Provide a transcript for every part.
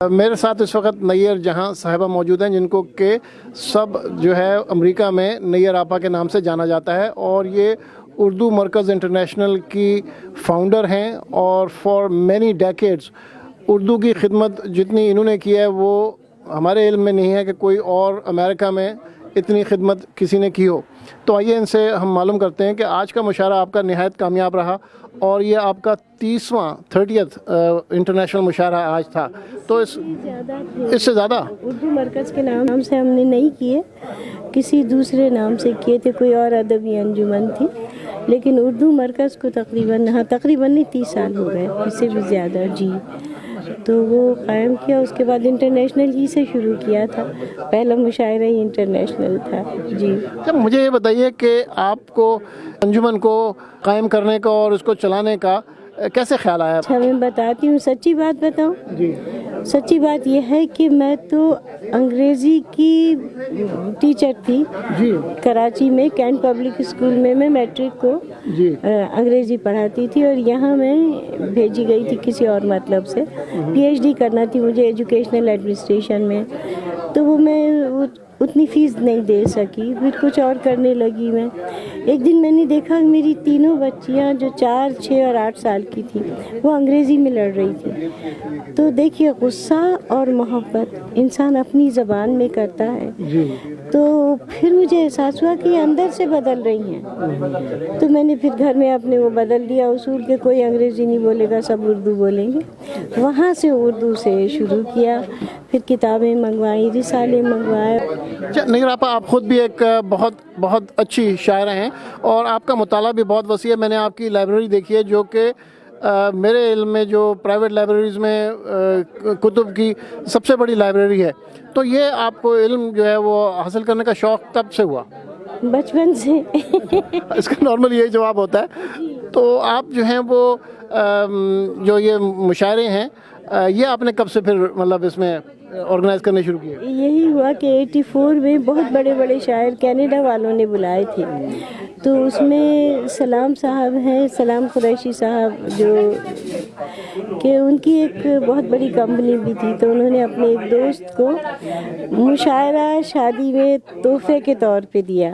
میرے ساتھ اس وقت نیّر جہاں صاحبہ موجود ہیں جن کو کہ سب جو ہے امریکہ میں نیّر آپا کے نام سے جانا جاتا ہے، اور یہ اردو مرکز انٹرنیشنل کی فاؤنڈر ہیں، اور فار مینی ڈیکیڈز اردو کی خدمت جتنی انہوں نے کی ہے وہ ہمارے علم میں نہیں ہے کہ کوئی اور امریکہ میں اتنی خدمت کسی نے کی ہو۔ تو آئیے ان سے ہم معلوم کرتے ہیں کہ آج کا مشاعرہ آپ کا نہایت کامیاب رہا، اور یہ آپ کا 30th انٹرنیشنل مشاعرہ آج تھا، تو اس سے زیادہ اردو مرکز کے نام سے ہم نے نہیں کیے، کسی دوسرے نام سے کیے تھے، کوئی اور ادبی انجمن تھی، لیکن اردو مرکز کو تقریباً 30 سال ہو گئے، اس سے بھی زیادہ جی۔ تو وہ قائم کیا، اس کے بعد انٹرنیشنل ہی سے شروع کیا تھا، پہلا مشاعرہ ہی انٹرنیشنل تھا جی۔ مجھے یہ بتائیے کہ آپ کو انجمن کو قائم کرنے کا اور اس کو چلانے کا کیسے خیال آیا؟ اچھا، میں بتاتی ہوں، سچی بات بتاؤں جی۔ سچی بات یہ ہے کہ میں تو انگریزی کی ٹیچر تھی جی کراچی میں، کینٹ پبلک اسکول میں میٹرک کو جی انگریزی پڑھاتی تھی، اور یہاں میں بھیجی گئی تھی کسی اور مطلب سے، پی ایچ ڈی کرنا تھی مجھے ایجوکیشنل ایڈمنسٹریشن میں، تو وہ میں اتنی فیس نہیں دے سکی، پھر کچھ اور کرنے لگی میں۔ ایک دن میں نے دیکھا میری تینوں بچیاں جو 4، 6 اور 8 سال کی تھیں وہ انگریزی میں لڑ رہی تھی، تو دیکھیے غصہ اور محبت انسان اپنی زبان میں کرتا ہے، تو پھر مجھے احساس ہوا کہ یہ اندر سے بدل رہی ہیں، تو میں نے پھر گھر میں اپنے وہ بدل دیا اصول کہ کوئی انگریزی نہیں بولے گا، سب اردو بولیں گے۔ وہاں سے اردو سے شروع کیا، پھر کتابیں منگوائیں، رسالے منگوائے۔ نیّر آپا، آپ خود بھی ایک بہت اچھی شاعرہ ہیں، اور آپ کا مطالعہ بھی بہت وسیع ہے۔ میں نے آپ کی لائبریری دیکھی ہے جو کہ میرے علم میں جو پرائیویٹ لائبریریز میں کتب کی سب سے بڑی لائبریری ہے، تو یہ آپ کو علم جو ہے وہ حاصل کرنے کا شوق کب سے ہوا؟ بچپن سے۔ اس کا نارمل یہی جواب ہوتا ہے۔ تو آپ جو ہیں وہ جو یہ مشاعرے ہیں یہ آپ نے کب سے پھر مطلب اس میں آرگنائز کرنے شروع کیے؟ یہی ہوا کہ 84 میں بہت بڑے شاعر کینیڈا والوں نے بلائے تھے، تو اس میں سلام صاحب ہیں، سلام قریشی صاحب، جو کہ ان کی ایک بہت بڑی کمپنی بھی تھی، تو انہوں نے اپنے ایک دوست کو مشاعرہ شادی میں تحفے کے طور پہ دیا،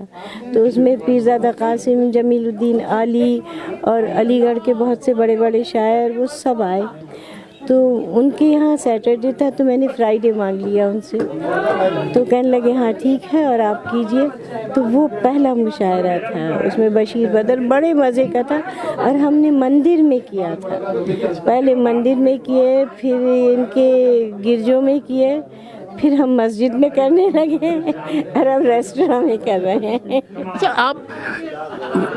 تو اس میں پیرزادہ قاسم، جمیل الدین عالی اور علی گڑھ کے بہت سے بڑے شاعر وہ سب آئے، تو ان کے یہاں سیٹرڈے تھا، تو میں نے فرائیڈے مانگ لیا ان سے، تو کہنے لگے ہاں ٹھیک ہے اور آپ کیجئے۔ تو وہ پہلا مشاعرہ تھا، اس میں بشیر بدر بڑے مزے کا تھا، اور ہم نے مندر میں کیا تھا، پہلے مندر میں کیے، پھر ان کے گرجوں میں کیے، پھر ہم مسجد میں کرنے لگے، اور اب ریسٹوراں میں کر رہے ہیں۔ اچھا، آپ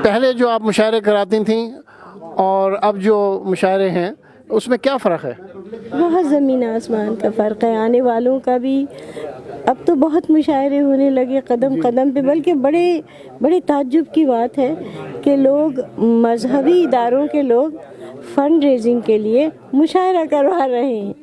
پہلے جو آپ مشاعرے کراتی تھیں اور اب جو مشاعرے ہیں اس میں کیا فرق ہے؟ بہت زمین آسمان کا فرق ہے، آنے والوں کا بھی۔ اب تو بہت مشاعرے ہونے لگے قدم قدم پہ، بلکہ بڑے تعجب کی بات ہے کہ لوگ، مذہبی اداروں کے لوگ فنڈ ریزنگ کے لیے مشاعرہ کروا رہے ہیں،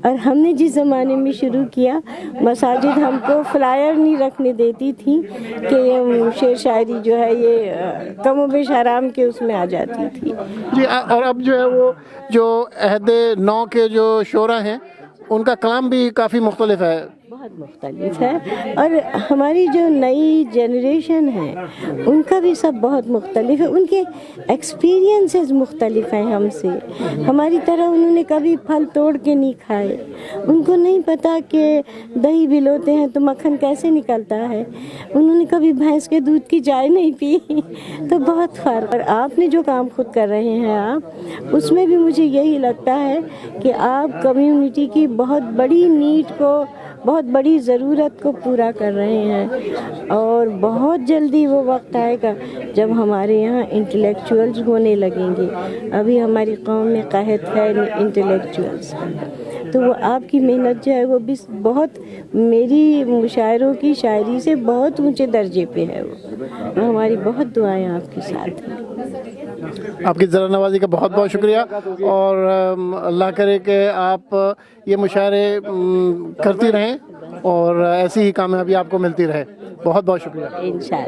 اور ہم نے جس زمانے میں شروع کیا، مساجد ہم کو فلائر نہیں رکھنے دیتی تھی کہ یہ شعر شاعری جو ہے یہ کم و بیش حرام کے اس میں آ جاتی تھی۔ جی، اور اب جو ہے وہ جو عہد نو کے جو شعراء ہیں ان کا کلام بھی کافی مختلف ہے۔ بہت مختلف ہے، اور ہماری جو نئی جنریشن ہے ان کا بھی سب بہت مختلف ہے، ان کے ایکسپیرینسز مختلف ہیں ہم سے، ہماری طرح انہوں نے کبھی پھل توڑ کے نہیں کھائے، ان کو نہیں پتا کہ دہی بھلوتے ہیں تو مکھن کیسے نکلتا ہے، انہوں نے کبھی بھینس کے دودھ کی چائے نہیں پی، تو بہت فرق۔ اور آپ نے جو کام خود کر رہے ہیں آپ، اس میں بھی مجھے یہی لگتا ہے کہ آپ کمیونٹی کی بہت بڑی نیڈ کو، بہت بڑی ضرورت کو پورا کر رہے ہیں، اور بہت جلدی وہ وقت آئے گا جب ہمارے یہاں انٹلیکچوئلز ہونے لگیں گے۔ ابھی ہماری قوم میں قحط ہے انٹلیکچوئلز، تو وہ آپ کی محنت جو ہے وہ بھی بہت، میری مشاعروں کی شاعری سے بہت اونچے درجے پہ ہے وہ، ہماری بہت دعائیں آپ کے ساتھ ہیں۔ آپ کی ذرا نوازی کا بہت بہت شکریہ، اور اللہ کرے کہ آپ یہ مشاعرے کرتی رہیں اور ایسی ہی کامیابی آپ کو ملتی رہے۔ بہت بہت شکریہ۔ انشاءاللہ۔